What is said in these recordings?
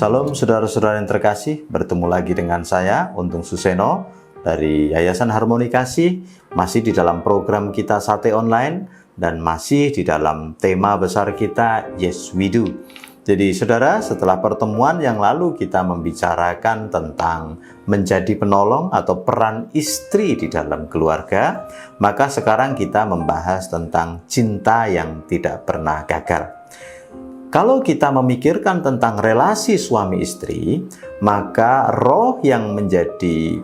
Salam saudara-saudara yang terkasih, bertemu lagi dengan saya, Untung Suseno, dari Yayasan Harmoni Kasih, masih di dalam program kita Sate Online, dan masih di dalam tema besar kita, Yes We Do. Jadi saudara, setelah pertemuan yang lalu kita membicarakan tentang menjadi penolong atau peran istri di dalam keluarga, maka sekarang kita membahas tentang cinta yang tidak pernah gagal. Kalau kita memikirkan tentang relasi suami istri, maka roh yang menjadi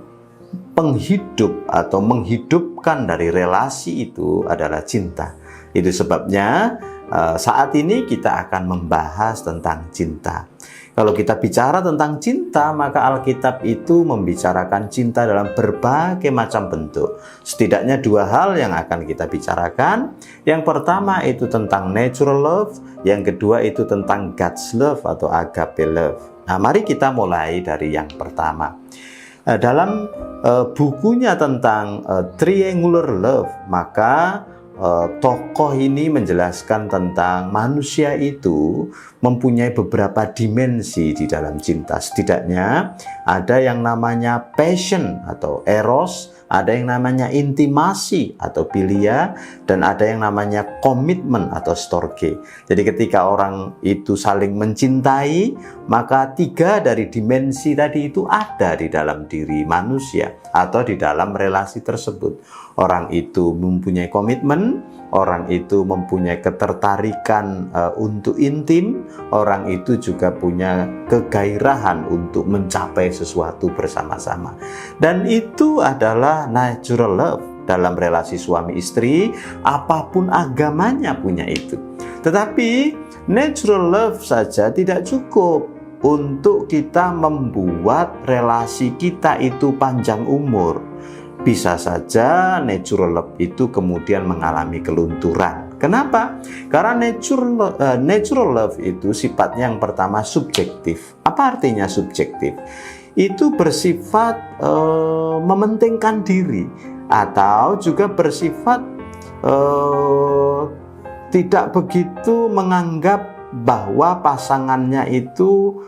penghidup atau menghidupkan dari relasi itu adalah cinta. Itu sebabnya saat ini kita akan membahas tentang cinta. Kalau kita bicara tentang cinta, maka Alkitab itu membicarakan cinta dalam berbagai macam bentuk. Setidaknya dua hal yang akan kita bicarakan. Yang pertama itu tentang natural love, yang kedua itu tentang God's love atau agape love. Nah, mari kita mulai dari yang pertama. Dalam bukunya tentang triangular love, maka tokoh ini menjelaskan tentang manusia itu mempunyai beberapa dimensi di dalam cinta. Setidaknya ada yang namanya passion atau eros, ada yang namanya intimasi atau philia, dan ada yang namanya komitmen atau storge. Jadi ketika orang itu saling mencintai, maka tiga dari dimensi tadi itu ada di dalam diri manusia atau di dalam relasi tersebut. Orang itu mempunyai komitmen, orang itu mempunyai ketertarikan untuk intim, orang itu juga punya kegairahan untuk mencapai sesuatu bersama-sama. Dan itu adalah natural love dalam relasi suami istri, apapun agamanya punya itu. Tetapi natural love saja tidak cukup untuk kita membuat relasi kita itu panjang umur. Bisa saja natural love itu kemudian mengalami kelunturan. Kenapa? Karena natural love itu sifatnya yang pertama subjektif. Apa artinya subjektif? Itu bersifat mementingkan diri, atau juga bersifat tidak begitu menganggap bahwa pasangannya itu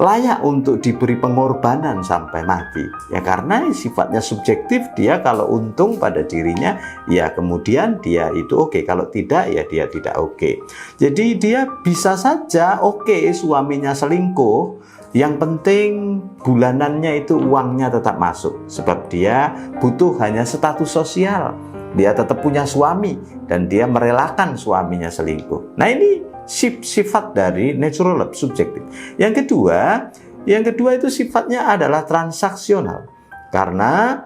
layak untuk diberi pengorbanan sampai mati. Ya karena sifatnya subjektif, dia kalau untung pada dirinya, ya kemudian dia itu oke. Kalau tidak, ya dia tidak oke. Jadi dia bisa saja suaminya selingkuh, yang penting bulanannya itu uangnya tetap masuk. Sebab dia butuh hanya status sosial. Dia tetap punya suami dan dia merelakan suaminya selingkuh. Nah ini sifat dari natural love, subjektif. Yang kedua itu sifatnya adalah transaksional. Karena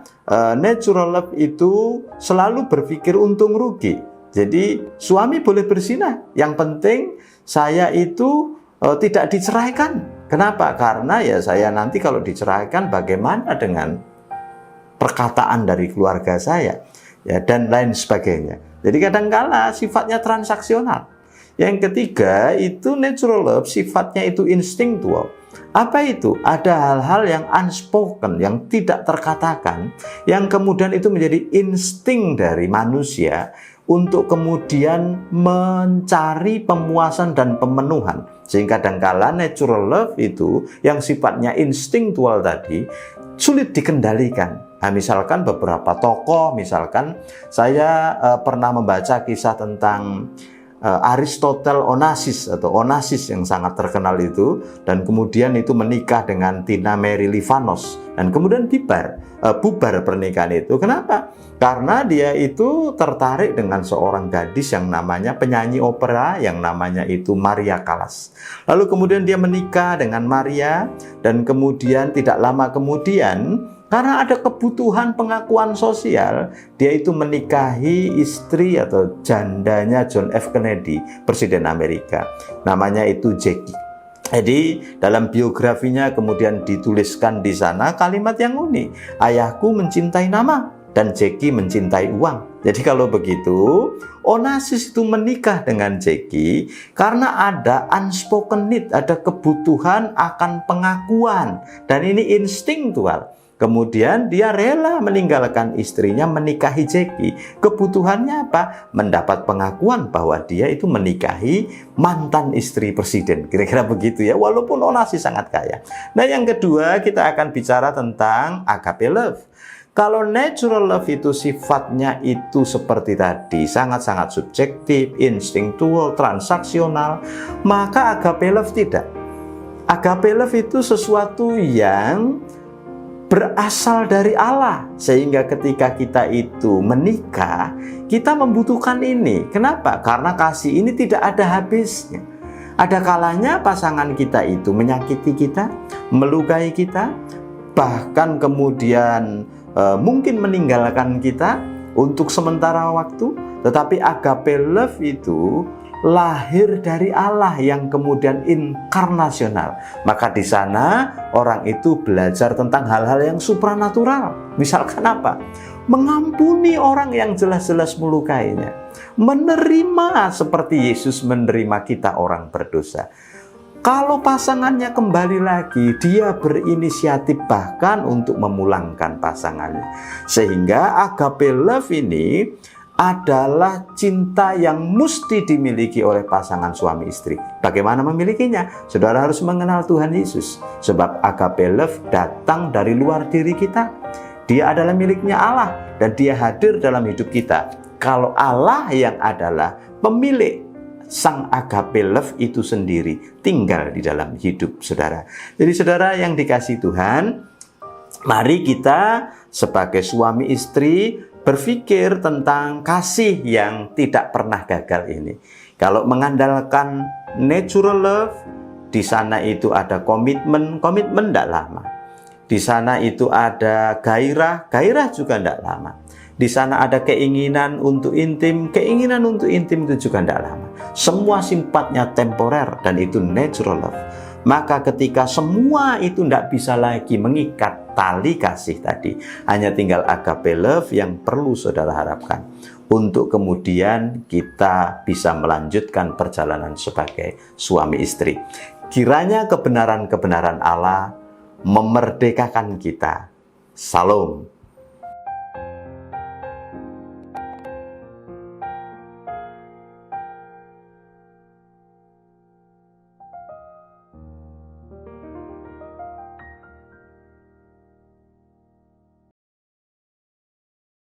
natural love itu selalu berpikir untung rugi. Jadi suami boleh berzinah, yang penting saya itu tidak diceraikan. Kenapa? Karena ya saya nanti kalau diceraikan bagaimana dengan perkataan dari keluarga saya, ya, dan lain sebagainya. Jadi kadangkala sifatnya transaksional. Yang ketiga itu natural love, sifatnya itu instinctual. Apa itu? Ada hal-hal yang unspoken, yang tidak terkatakan, yang kemudian itu menjadi insting dari manusia untuk kemudian mencari pemuasan dan pemenuhan. Sehingga kadangkala natural love itu yang sifatnya instinctual tadi sulit dikendalikan. Nah, misalkan beberapa tokoh, misalkan saya pernah membaca kisah tentang Aristotle Onassis atau Onassis yang sangat terkenal itu, dan kemudian itu menikah dengan Tina Mary Livanos dan kemudian bubar pernikahan itu. Kenapa? Karena dia itu tertarik dengan seorang gadis yang namanya penyanyi opera yang namanya itu Maria Callas. Lalu kemudian dia menikah dengan Maria, dan kemudian tidak lama kemudian karena ada kebutuhan pengakuan sosial, dia itu menikahi istri atau jandanya John F. Kennedy, Presiden Amerika. Namanya itu Jackie. Jadi dalam biografinya kemudian dituliskan di sana kalimat yang unik. Ayahku mencintai nama dan Jackie mencintai uang. Jadi kalau begitu, Onassis itu menikah dengan Jackie karena ada unspoken need, ada kebutuhan akan pengakuan. Dan ini instinktual. Kemudian dia rela meninggalkan istrinya menikahi Jackie. Kebutuhannya apa? Mendapat pengakuan bahwa dia itu menikahi mantan istri presiden. Kira-kira begitu ya, walaupun Onasi sangat kaya. Nah, yang kedua kita akan bicara tentang agape love. Kalau natural love itu sifatnya itu seperti tadi, sangat-sangat subjektif, instinktual, transaksional, maka agape love tidak. Agape love itu sesuatu yang berasal dari Allah, sehingga ketika kita itu menikah, kita membutuhkan ini. Kenapa? Karena kasih ini tidak ada habisnya. Ada kalanya pasangan kita itu menyakiti kita, melukai kita, bahkan kemudian mungkin meninggalkan kita untuk sementara waktu. Tetapi agape love itu lahir dari Allah yang kemudian inkarnasional. Maka di sana orang itu belajar tentang hal-hal yang supranatural. Misalkan apa? Mengampuni orang yang jelas-jelas melukainya. Menerima seperti Yesus menerima kita orang berdosa. Kalau pasangannya kembali lagi, dia berinisiatif bahkan untuk memulangkan pasangannya. Sehingga agape love ini adalah cinta yang mesti dimiliki oleh pasangan suami istri. Bagaimana memilikinya? Saudara harus mengenal Tuhan Yesus. Sebab agape love datang dari luar diri kita. Dia adalah miliknya Allah dan dia hadir dalam hidup kita. Kalau Allah yang adalah pemilik sang agape love itu sendiri tinggal di dalam hidup saudara. Jadi saudara yang dikasihi Tuhan, mari kita sebagai suami istri berpikir tentang kasih yang tidak pernah gagal ini. Kalau mengandalkan natural love, di sana itu ada komitmen tidak lama. Di sana itu ada gairah juga tidak lama. Di sana ada keinginan untuk intim itu juga tidak lama. Semua sifatnya temporer dan itu natural love. Maka ketika semua itu tidak bisa lagi mengikat tali kasih tadi, hanya tinggal agape love yang perlu saudara harapkan untuk kemudian kita bisa melanjutkan perjalanan sebagai suami istri. Kiranya kebenaran-kebenaran Allah memerdekakan kita. Salam.